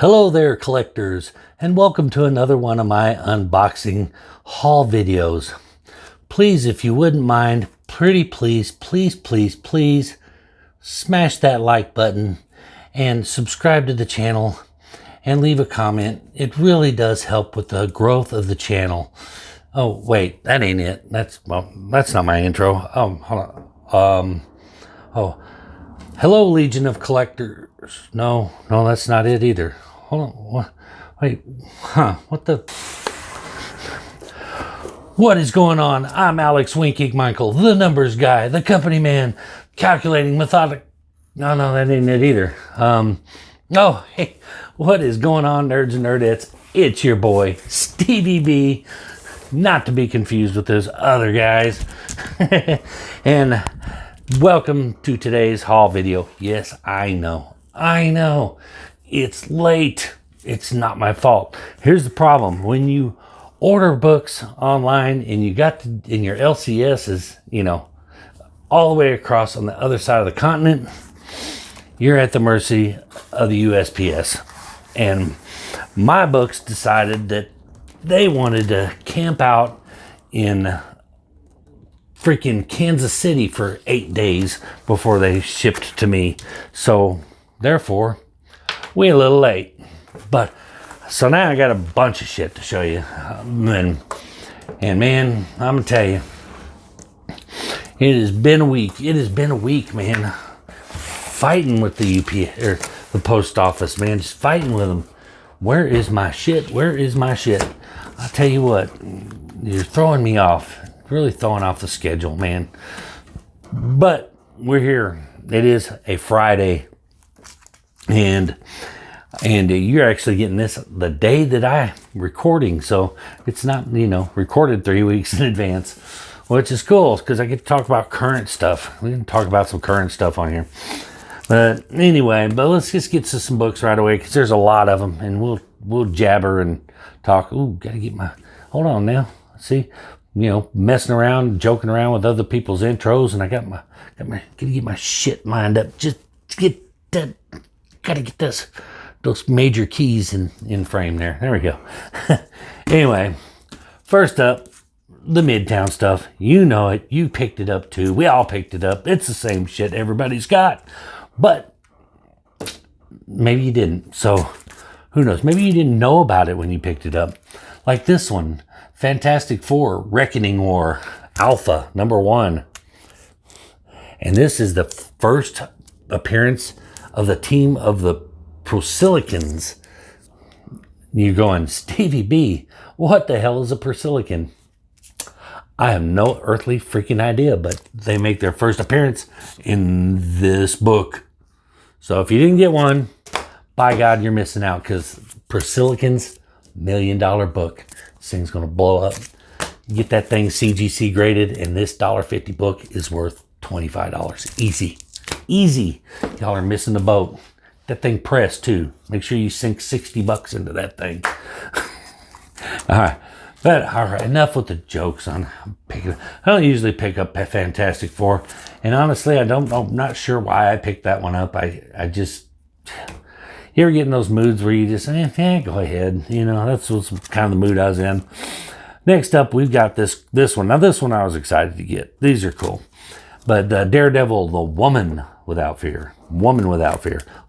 Hello there, collectors, and welcome to another one of my unboxing haul videos. Please, if you wouldn't mind, pretty please smash that like button and subscribe to the channel and leave a comment. It really does help with the growth of the channel. Oh, wait, that ain't it. That's not my intro. Hold on. Hello, Legion of Collectors. No, that's not it either. Hold on. What is going on? I'm Alex Winking Michael, the numbers guy, the company man, calculating methodic. No, that ain't it either. Hey, what is going on, nerds and nerdettes? It's your boy, Stevie B, not to be confused with those other guys. And welcome to today's haul video. Yes, I know. It's late. It's not my fault. Here's the problem. When you order books online and you got and your LCS is, all the way across on the other side of the continent, you're at the mercy of the USPS. And my books decided that they wanted to camp out in freaking Kansas City for 8 days before they shipped to me. So therefore, we're a little late. But so now I got a bunch of shit to show you. And man, I'm gonna tell you, it has been a week, man. Fighting with the UPS or the post office, man. Just fighting with them. Where is my shit? I'll tell you what, you're throwing me off. Really throwing off the schedule, man. But we're here. It is a Friday, and you're actually getting this the day that I'm recording, so it's not recorded 3 weeks in advance, which is cool because I get to talk about current stuff. We can talk about some current stuff on here. But anyway, let's just get to some books right away because there's a lot of them, and we'll jabber and talk. Ooh, gotta get my. Hold on now. See. Messing around, joking around with other people's intros, and I gotta get my shit lined up. Just get that, gotta get those major keys in frame there. There we go. Anyway, first up, the Midtown stuff. You know it. You picked it up too. We all picked it up. It's the same shit everybody's got, but maybe you didn't. So who knows? Maybe you didn't know about it when you picked it up. Like this one. Fantastic Four, Reckoning War, Alpha, #1. And this is the first appearance of the team of the Prosilicans. You're going, Stevie B, what the hell is a Prosilican? I have no earthly freaking idea, but they make their first appearance in this book. So if you didn't get one, by God, you're missing out, because Prosilicans, $1 million book. This thing's going to blow up. Get that thing CGC graded, and this $1.50 book is worth $25. Easy. Y'all are missing the boat. That thing pressed too. Make sure you sink $60 into that thing. All right. Enough with the jokes on picking. I don't usually pick up Fantastic Four, and honestly, I'm not sure why I picked that one up. I just. You ever get in those moods where you just, go ahead. That's what's kind of the mood I was in. Next up, we've got this one. Now, this one I was excited to get. These are cool. But Daredevil, the Woman Without Fear.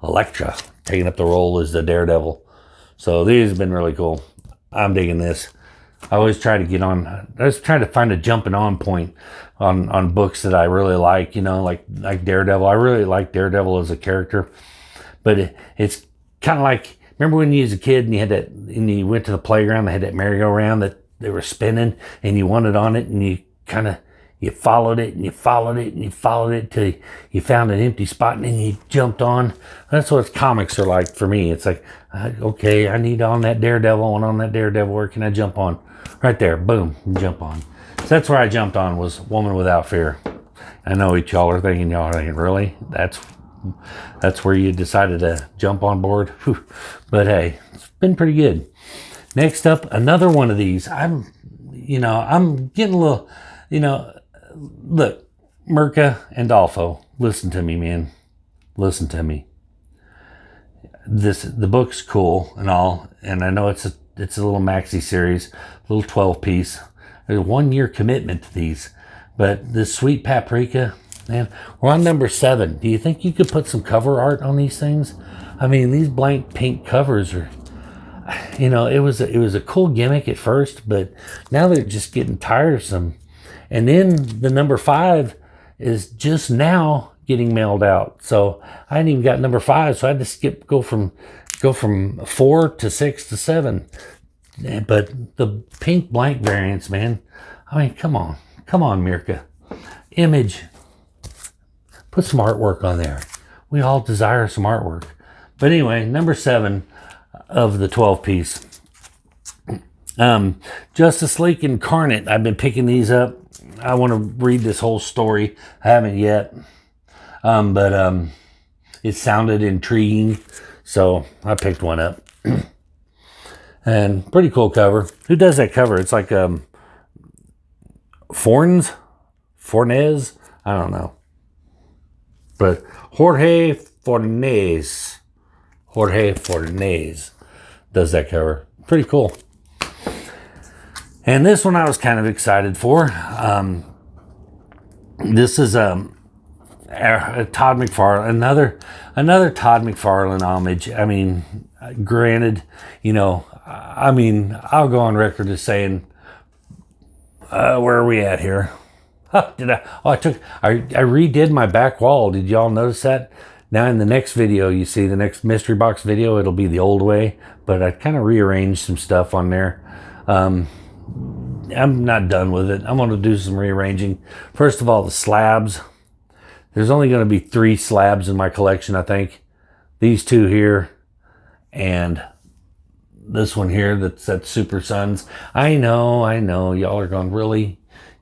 Elektra, taking up the role as the Daredevil. So these have been really cool. I'm digging this. I always try to get on. I was trying to find a jumping on point on books that I really like, like Daredevil. I really like Daredevil as a character. But it's kind of like, remember when you was a kid and you went to the playground, they had that merry-go-round that they were spinning, and you wanted on it, and you followed it till you found an empty spot, and then you jumped on. That's what comics are like for me. It's like, okay, I need on that Daredevil, I want on that Daredevil, where can I jump on? Right there, boom, jump on. So that's where I jumped on, was Woman Without Fear. I know y'all are thinking, really? That's where you decided to jump on board. Whew. But hey, it's been pretty good. Next up, another one of these. I'm getting a little, look, Mirka and Dolfo, listen to me, man. Listen to me. the book's cool and all, and I know it's a little maxi series, a little 12-piece. There's a 1-year commitment to these, but this Sweet Paprika, man, we're on number 7. Do you think you could put some cover art on these things? I mean, these blank pink covers are, you know, it was a cool gimmick at first, but now they're just getting tiresome. And then the number 5 is just now getting mailed out, so I hadn't even got number 5, so I had to go from 4 to 6 to 7. But the pink blank variants, man, I mean, come on, Mirka, Image, put some artwork on there. We all desire some artwork. But anyway, number 7 of the 12-piece. Justice League Incarnate. I've been picking these up. I want to read this whole story. I haven't yet. But it sounded intriguing, so I picked one up. And pretty cool cover. Who does that cover? It's like Fornes? I don't know. But Jorge Fornes does that cover. Pretty cool. And this one I was kind of excited for. This is Todd McFarlane, another Todd McFarlane homage. I mean, granted, you know, I mean, I'll go on record as saying, where are we at here? I redid my back wall. Did y'all notice that? Now in the next video, you see the next mystery box video, it'll be the old way, but I kind of rearranged some stuff on there. I'm not done with it. I'm going to do some rearranging. First of all, the slabs. There's only going to be 3 slabs in my collection, I think. These 2 here and this one here that's Super Sons. I know. Y'all are going, really?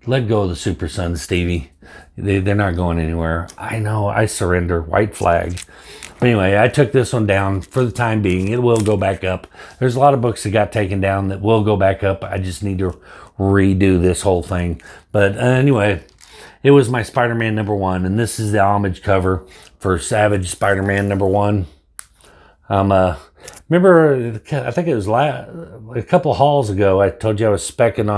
Let go of the Super Sons, Stevie. They're not going anywhere. I know. I surrender. White flag. But anyway, I took this one down for the time being. It will go back up. There's a lot of books that got taken down that will go back up. I just need to redo this whole thing. But anyway, it was my Spider-Man number 1, and this is the homage cover for Savage Spider-Man number 1. Remember, I think it was a couple hauls ago, I told you I was specking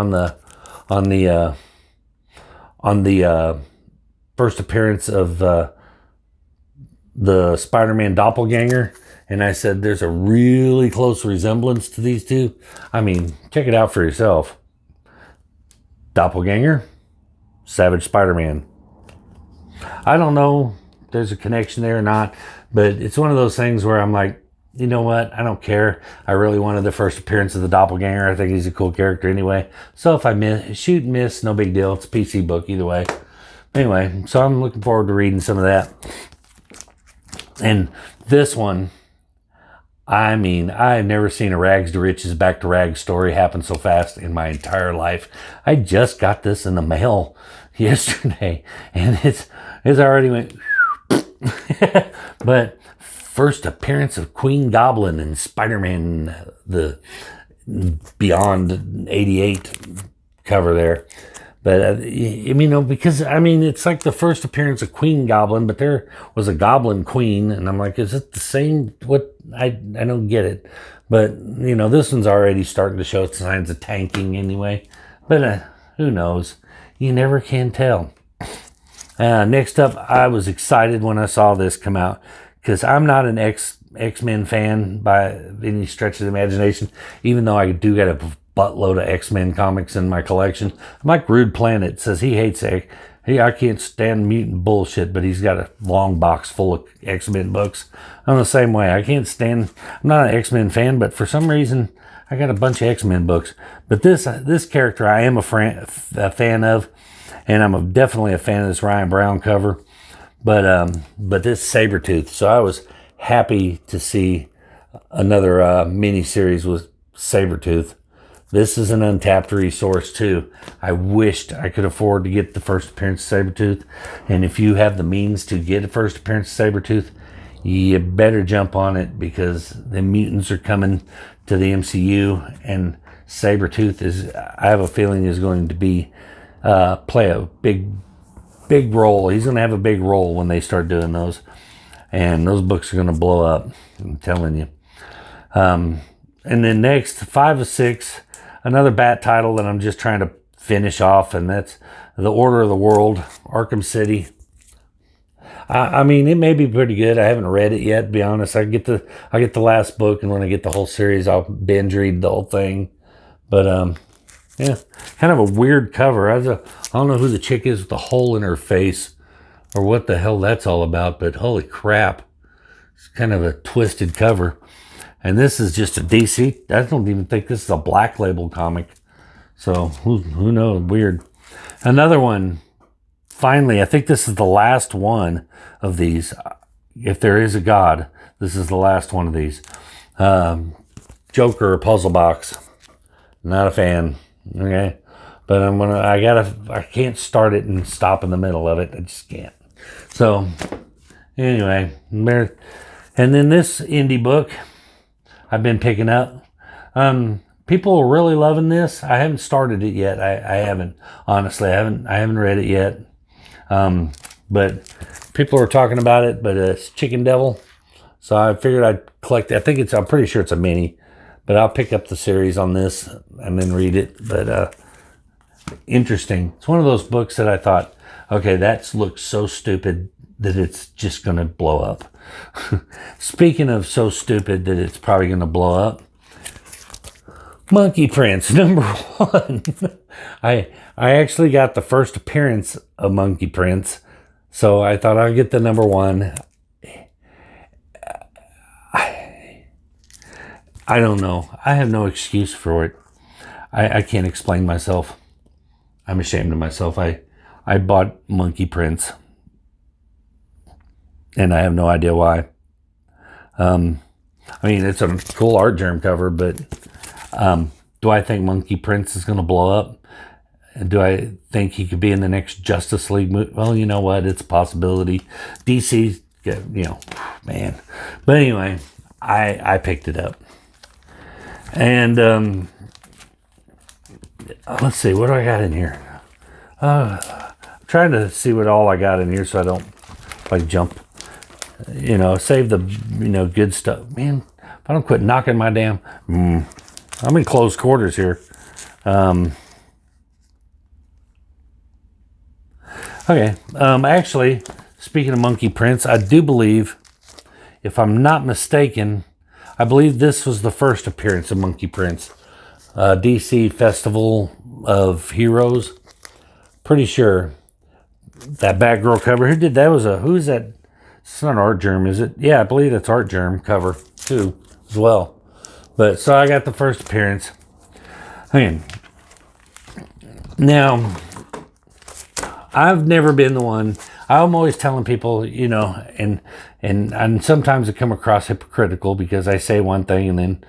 on the first appearance of the Spider-Man doppelganger, and I said there's a really close resemblance to these two. I mean, check it out for yourself. Doppelganger, Savage Spider-Man. I don't know if there's a connection there or not, but it's one of those things where I'm like, you know what? I don't care. I really wanted the first appearance of the doppelganger. I think he's a cool character anyway. So if I shoot and miss, no big deal. It's a PC book either way. Anyway, so I'm looking forward to reading some of that. And this one, I mean, I've never seen a rags to riches, back to rags story happen so fast in my entire life. I just got this in the mail yesterday, and it's already went. But first appearance of Queen Goblin and Spider-Man, the Beyond 88 cover there. But, because, I mean, it's like the first appearance of Queen Goblin, but there was a Goblin Queen, and I'm like, is it the same? What? I don't get it. But, this one's already starting to show signs of tanking anyway. But who knows? You never can tell. Next up, I was excited when I saw this come out, because I'm not an X-Men fan by any stretch of the imagination, even though I do get a buttload of X-Men comics in my collection. I'm like Rude Planet, says he hates I can't stand mutant bullshit, but he's got a long box full of X-Men books. I'm the same way. I'm not an X-Men fan, but for some reason I got a bunch of X-Men books. But this character I am a fan of, and I'm definitely a fan of this Ryan Brown cover. But this Sabretooth. So I was happy to see another mini-series with Sabretooth. This is an untapped resource too. I wished I could afford to get the first appearance of Sabretooth. And if you have the means to get a first appearance of Sabretooth, you better jump on it, because the mutants are coming to the MCU, and Sabretooth I have a feeling is going to be play a big role. He's going to have a big role when they start doing those. and those books are going to blow up. I'm telling you. And then next, 5 of 6, another Bat title that I'm just trying to finish off, and that's The Order of the World, Arkham City. I mean, it may be pretty good. I haven't read it yet, to be honest. I get the last book, and when I get the whole series, I'll binge read the whole thing. But yeah, kind of a weird cover. I don't know who the chick is with the hole in her face, or what the hell that's all about. But holy crap, it's kind of a twisted cover. And this is just a DC. I don't even think this is a Black Label comic. So who knows? Weird. Another one. Finally, I think this is the last one of these. If there is a God, this is the last one of these. Joker puzzle box. Not a fan. Okay, but I can't start it and stop in the middle of it. I just can't. So anyway, and then this indie book I've been picking up. People are really loving this. I haven't started it yet. I haven't, honestly. I haven't read it yet. But people are talking about it. But it's Chicken Devil. So I figured I'd collect it. I'm pretty sure it's a mini. But I'll pick up the series on this and then read it. But interesting. It's one of those books that I thought, okay, that looks so stupid that it's just going to blow up. Speaking of so stupid that it's probably going to blow up, Monkey Prince, number 1. I actually got the first appearance of Monkey Prince, so I thought I'd get the number 1. I don't know. I have no excuse for it. I can't explain myself. I'm ashamed of myself. I bought Monkey Prince, and I have no idea why. I mean, it's a cool art germ cover, but do I think Monkey Prince is going to blow up? Do I think he could be in the next Justice League movie? Well, you know what? It's a possibility. DC, man. But anyway, I picked it up. And let's see, what do I got in here? I'm trying to see what all I got in here so I don't jump, save the, good stuff. Man, if I don't quit knocking my damn, I'm in close quarters here. Okay, actually, speaking of Monkey Prince, I do believe, if I'm not mistaken, I believe this was the first appearance of Monkey Prince. DC Festival of Heroes. Pretty sure. That Batgirl cover. Who did that? Who is that? It's not Art Germ, is it? Yeah, I believe that's Art Germ cover too, as well. But so I got the first appearance. Again, now I've never been the one. I'm always telling people, and sometimes I come across hypocritical because I say one thing and then,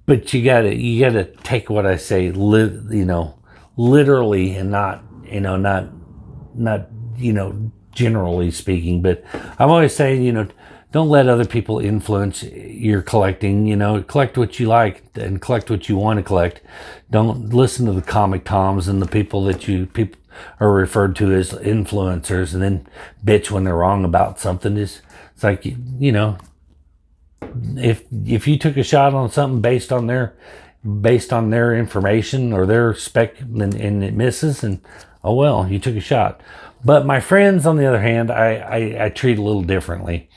but you gotta take what I say, literally, and not generally speaking. But I'm always saying, don't let other people influence your collecting. Collect what you like and collect what you want to collect. Don't listen to the comic toms and the people that people are referred to as influencers, and then bitch when they're wrong about something. It's like, if you took a shot on something based on their information or their spec and it misses, and oh well, you took a shot. But my friends, on the other hand, I treat a little differently.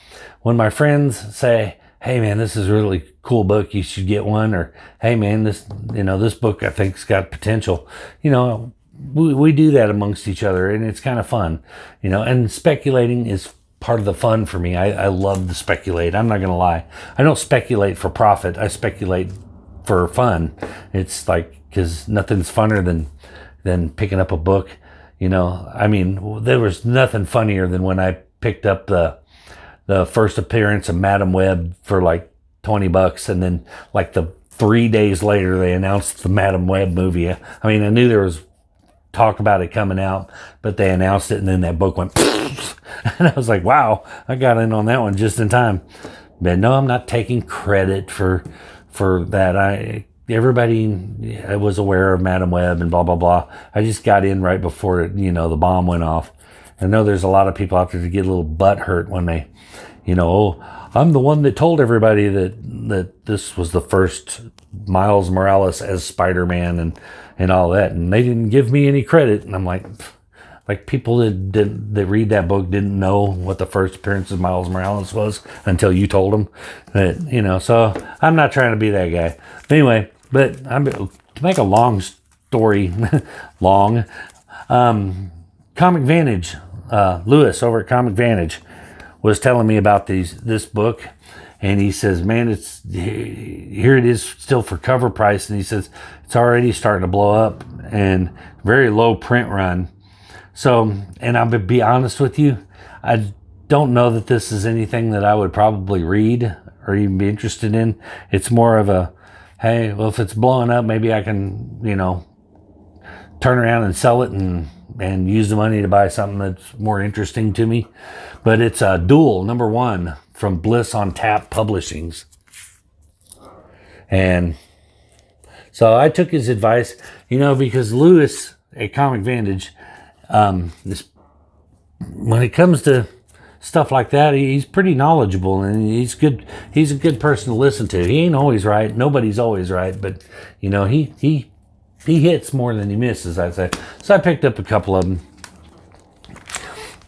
When my friends say, hey man, this is a really cool book, you should get one, or hey man, this book I think's got potential, we do that amongst each other, and it's kind of fun, and speculating is part of the fun for me. I love to speculate. I'm not going to lie. I don't speculate for profit. I speculate for fun. It's like, because nothing's funner than picking up a book. I mean, there was nothing funnier than when I picked up the first appearance of Madam Web for like $20, and then like the 3 days later they announced the Madam Web movie. I mean, I knew there was talk about it coming out, but they announced it, and then that book went and I was like, wow, I got in on that one just in time. But no, I'm not taking credit for that. Everybody was aware of Madam Web and blah blah blah. I just got in right before the bomb went off, I know there's a lot of people out there that get a little butt hurt when they, oh, I'm the one that told everybody that this was the first Miles Morales as Spider-Man and all that, and they didn't give me any credit. And I'm like people that read that book didn't know what the first appearance of Miles Morales was until you told them that, so I'm not trying to be that guy. But anyway, to make a long story long, Comic Vantage, Lewis over at Comic Vantage was telling me about this book, and he says, man, here it is still for cover price, and he says it's already starting to blow up and very low print run. So, and I'll be honest with you, I don't know that this is anything that I would probably read or even be interested in. It's more of a, hey, well, if it's blowing up, maybe I can, turn around and sell it and use the money to buy something that's more interesting to me. But it's a Duel #1 from Bliss on Tap Publishings. And so I took his advice, because Lewis at Comic Vantage, when it comes to stuff like that, he's pretty knowledgeable, and he's good. He's a good person to listen to. He ain't always right. Nobody's always right, but he hits more than he misses, I'd say. So I picked up a couple of them.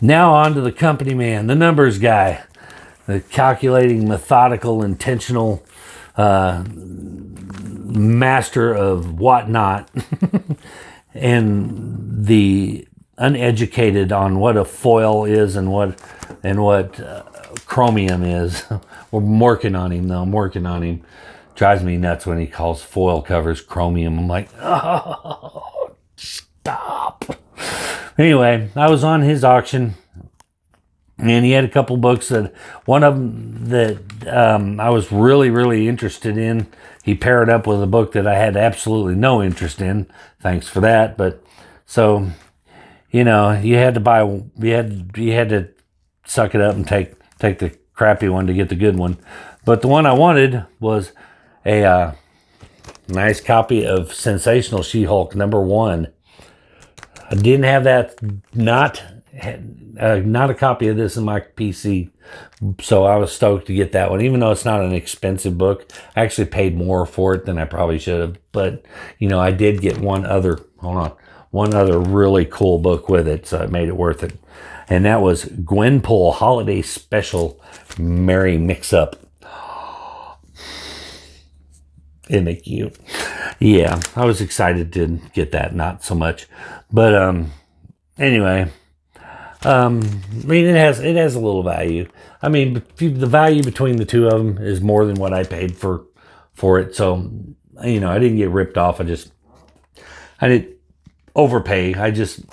Now on to the company man, the numbers guy, the calculating, methodical, intentional master of whatnot, and the uneducated on what a foil is and what chromium is. I'm working on him. Drives me nuts when he calls foil covers chromium. I'm like, oh, stop. Anyway, I was on his auction, and he had a couple books that, one of them that I was really, really interested in. He paired up with a book that I had absolutely no interest in. Thanks for that. But so, you had to suck it up and take the crappy one to get the good one. But the one I wanted was a nice copy of Sensational She-Hulk #1. I didn't have that, not a copy of this in my PC, so I was stoked to get that one. Even though it's not an expensive book, I actually paid more for it than I probably should have. But I did get one other really cool book with it, so it made it worth it. And that was Gwenpool Holiday Special Merry Mix-Up. Isn't it cute? Yeah, I was excited to get that, not so much. But anyway, it has a little value. I mean, the value between the two of them is more than what I paid for it. So, I didn't get ripped off. I didn't overpay. I just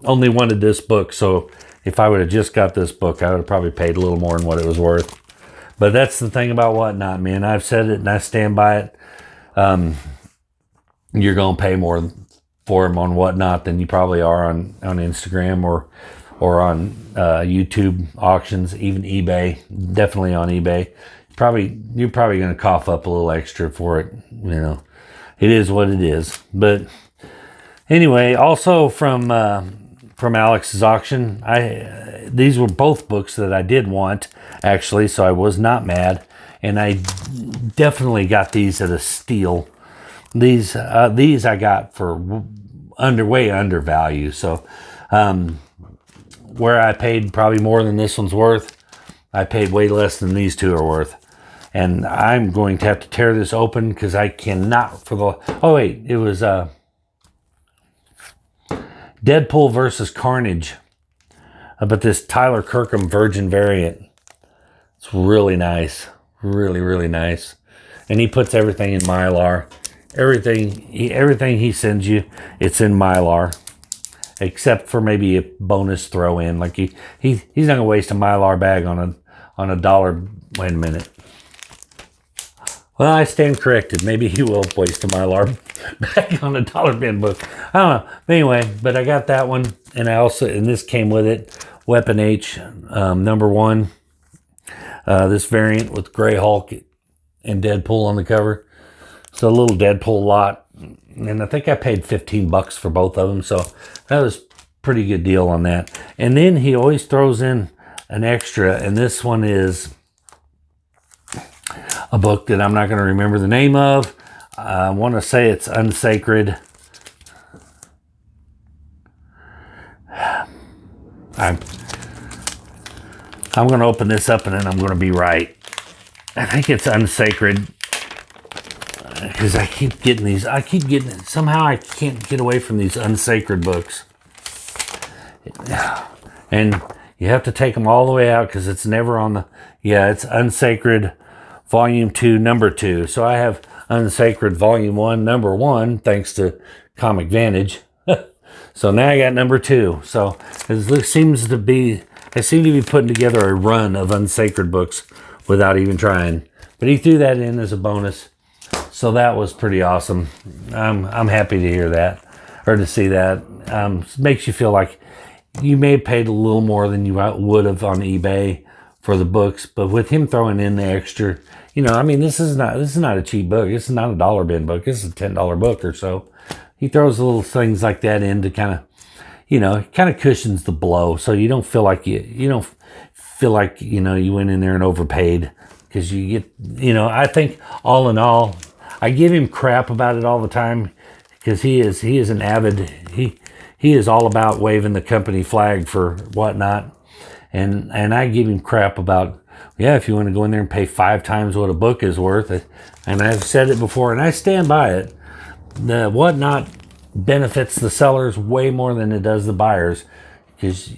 only wanted this book. So if I would have just got this book, I would have probably paid a little more than what it was worth. But that's the thing about Whatnot, man. I've said it and I stand by it. You're going to pay more for them on Whatnot than you probably are on Instagram or on YouTube auctions, even eBay. Definitely on eBay. You're probably going to cough up a little extra for it. It is what it is. But anyway, also from Alex's auction, these were both books that I did want, actually, so I was not mad. And I definitely got these at a steal. These I got for way under value. So where I paid probably more than this one's worth, I paid way less than these two are worth. And I'm going to have to tear this open because I cannot it was Deadpool versus Carnage. But this Tyler Kirkham Virgin variant. It's really nice. Really, really nice. And he puts everything in Mylar. Everything he sends you, it's in Mylar. Except for maybe a bonus throw in. Like he's not gonna waste a Mylar bag on a dollar. Wait a minute. Well, I stand corrected. Maybe he will waste a Mylar bag on a dollar bin book. I don't know. But anyway, but I got that one, and this came with it. Weapon H, #1. This variant with Grey Hulk and Deadpool on the cover. So a little Deadpool lot. And I think I paid $15 for both of them. So that was pretty good deal on that. And then he always throws in an extra, and this one is a book that I'm not going to remember the name of. I want to say it's Unsacred. I'm going to open this up and then I'm going to be right. I think it's Unsacred, because I keep getting these. Somehow I can't get away from these Unsacred books. And you have to take them all the way out because it's never on the... Yeah, it's Unsacred Volume 2, Number 2. So I have Unsacred Volume 1, Number 1, thanks to Comic Vantage. So now I got Number 2. So it seems to be... I seem to be putting together a run of Unsacred books without even trying. But he threw that in as a bonus. So that was pretty awesome. I'm happy to hear that, or to see that. It makes you feel like you may have paid a little more than you would have on eBay for the books, but with him throwing in the extra, I mean, this is not a cheap book. This is not a dollar bin book. This is a $10 book or so. He throws little things like that in to kind of cushions the blow, so you don't feel like you went in there and overpaid, because you get, I think all in all, I give him crap about it all the time, because he is an avid, he is all about waving the company flag for whatnot. And I give him crap about, if you want to go in there and pay 5 times what a book is worth, and I've said it before, and I stand by it, the whatnot benefits the sellers way more than it does the buyers, because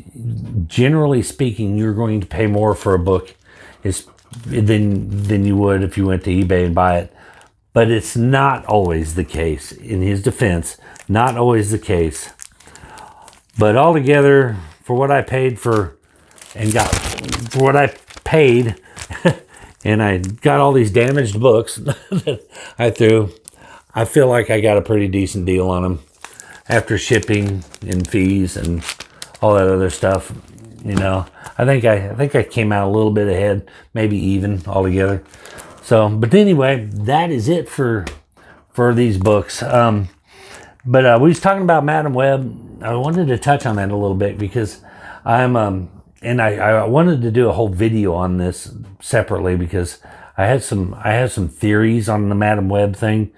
generally speaking, you're going to pay more for a book than you would if you went to eBay and buy it. But it's not always the case. In his defense, not always the case. But altogether, for what I paid and I got all these damaged books that I threw, I feel like I got a pretty decent deal on them after shipping and fees and all that other stuff. I think I came out a little bit ahead, maybe even altogether. So, but anyway, that is it for these books. But we was talking about Madam Web. I wanted to touch on that a little bit because I wanted to do a whole video on this separately, because I had some theories on the Madam Web thing,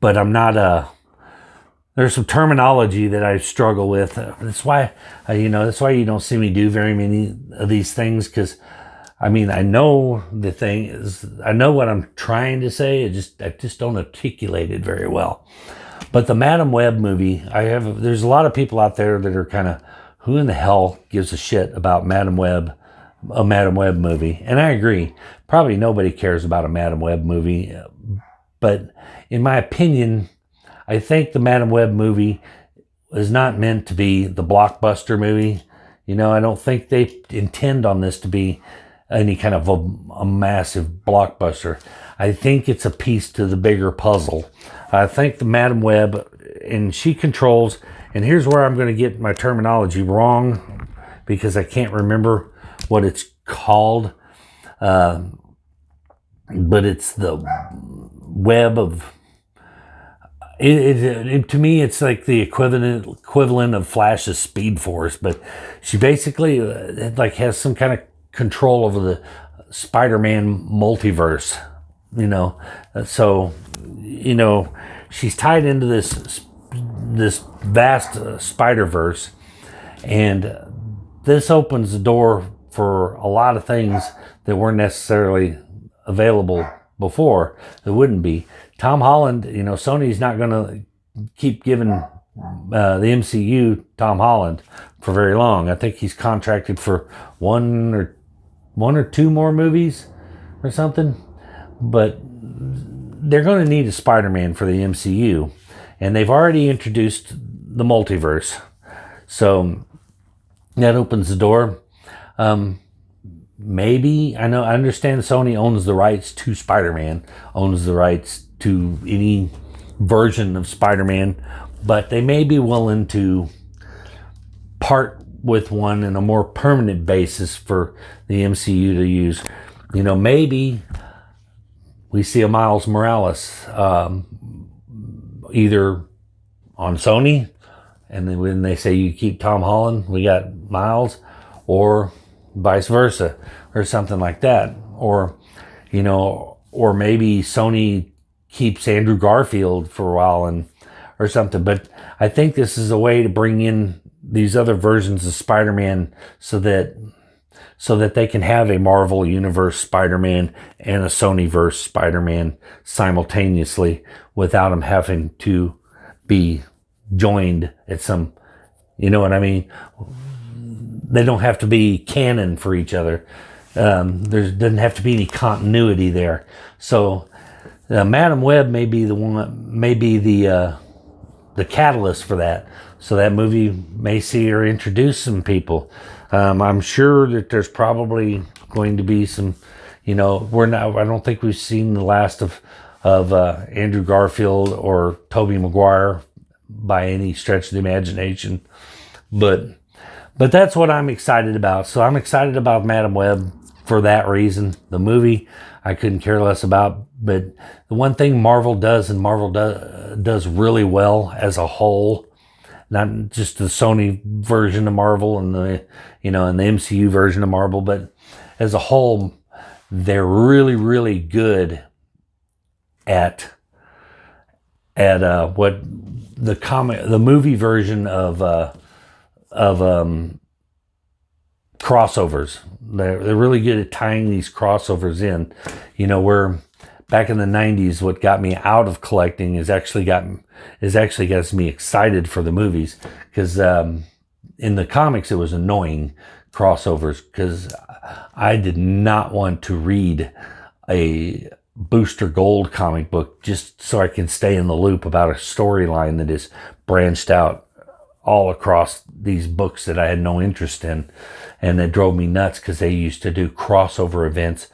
but I'm not there's some terminology that I struggle with. That's why you don't see me do very many of these things, because I know the thing is, I know what I'm trying to say. I just don't articulate it very well. But the Madam Web movie, there's a lot of people out there that are kind of, who in the hell gives a shit about a Madam Web movie? And I agree. Probably nobody cares about a Madam Web movie. But in my opinion, I think the Madam Web movie is not meant to be the blockbuster movie. I don't think they intend on this to be any kind of a massive blockbuster. I think it's a piece to the bigger puzzle. I think the Madam Web, and she controls, and here's where I'm going to get my terminology wrong, because I can't remember what it's called, but it's the web of, to me, it's like the equivalent of Flash's Speed Force, but she basically has some kind of control over the Spider-Man multiverse, so she's tied into this vast Spider-Verse, and this opens the door for a lot of things that weren't necessarily available before, that wouldn't be. Tom Holland, Sony's not going to keep giving the MCU Tom Holland for very long. I think he's contracted for one or two more movies or something, but they're going to need a Spider-Man for the MCU, and they've already introduced the multiverse, so that opens the door. Maybe, I understand Sony owns the rights to Spider-Man, owns the rights to any version of Spider-Man, but they may be willing to part with one in a more permanent basis for the MCU to use. Maybe we see a Miles Morales either on Sony And then when they say you keep Tom Holland, we got Miles, or vice versa, or something like that. Or, you know, or maybe Sony keeps Andrew Garfield for a while or something. But I think this is a way to bring in these other versions of Spider-Man so that they can have a Marvel Universe Spider-Man and a Sonyverse Spider-Man simultaneously without them having to be joined at some, you know what I mean? They don't have to be canon for each other. There doesn't have to be any continuity there. So Madam Web may be the catalyst for that. So that movie may see her introduce some people. I'm sure that there's probably going to be some, you know, I don't think we've seen the last of Andrew Garfield or Tobey Maguire by any stretch of the imagination. But that's what I'm excited about. So I'm excited about Madam Web for that reason. The movie I couldn't care less about. But the one thing Marvel does, and Marvel does really well as a whole, not just the Sony version of Marvel and the MCU version of Marvel, but as a whole, they're really, really good at what the movie version of crossovers. They're really good at tying these crossovers in. You know, where back in the 90s, what got me out of collecting is actually gets me excited for the movies, because in the comics it was annoying crossovers, because I did not want to read a Booster Gold comic book just so I can stay in the loop about a storyline that is branched out all across these books that I had no interest in. And it drove me nuts because they used to do crossover events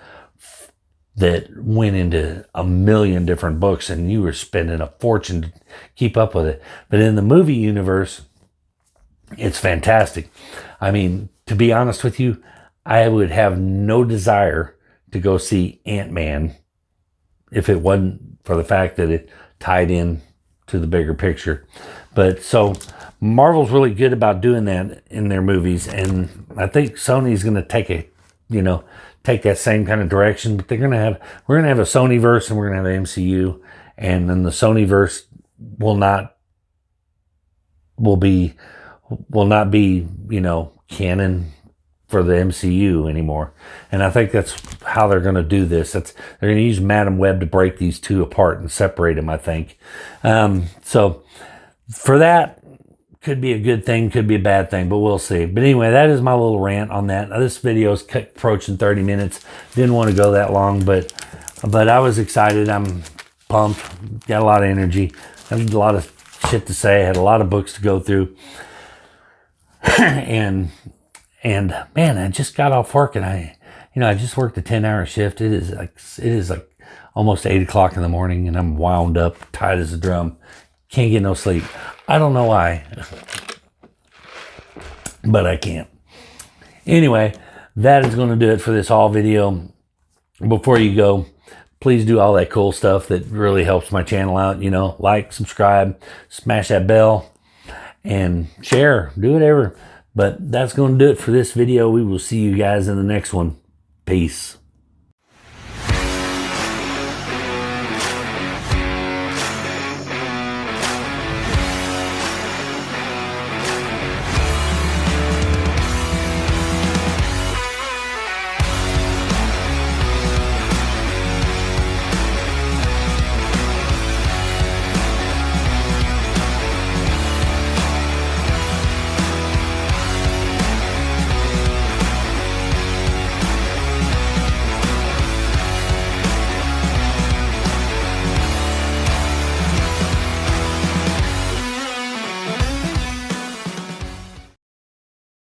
that went into a million different books, and you were spending a fortune to keep up with it. But in the movie universe, it's fantastic. I mean, to be honest with you, I would have no desire to go see Ant-Man if it wasn't for the fact that it tied in to the bigger picture. But so Marvel's really good about doing that in their movies, and I think Sony's going to take that same kind of direction. But we're going to have a Sonyverse and we're going to have an MCU, and then the Sonyverse will not be canon for the MCU anymore. And I think that's how they're going to do this. They're going to use Madam Web to break these two apart and separate them, I think. So for that, could be a good thing, could be a bad thing, but we'll see. But anyway, that is my little rant on that. Now, this video is approaching 30 minutes. Didn't want to go that long, but I was excited. I'm pumped. Got a lot of energy. Had a lot of shit to say. Had a lot of books to go through. and man, I just got off work, and I just worked a 10-hour shift. It is like almost 8 o'clock in the morning, and I'm wound up, tight as a drum. Can't get no sleep. I don't know why, but I can't. Anyway, that is going to do it for this haul video. Before you go, please do all that cool stuff that really helps my channel out. You know, like, subscribe, smash that bell, and share. Do whatever. But that's going to do it for this video. We will see you guys in the next one. Peace.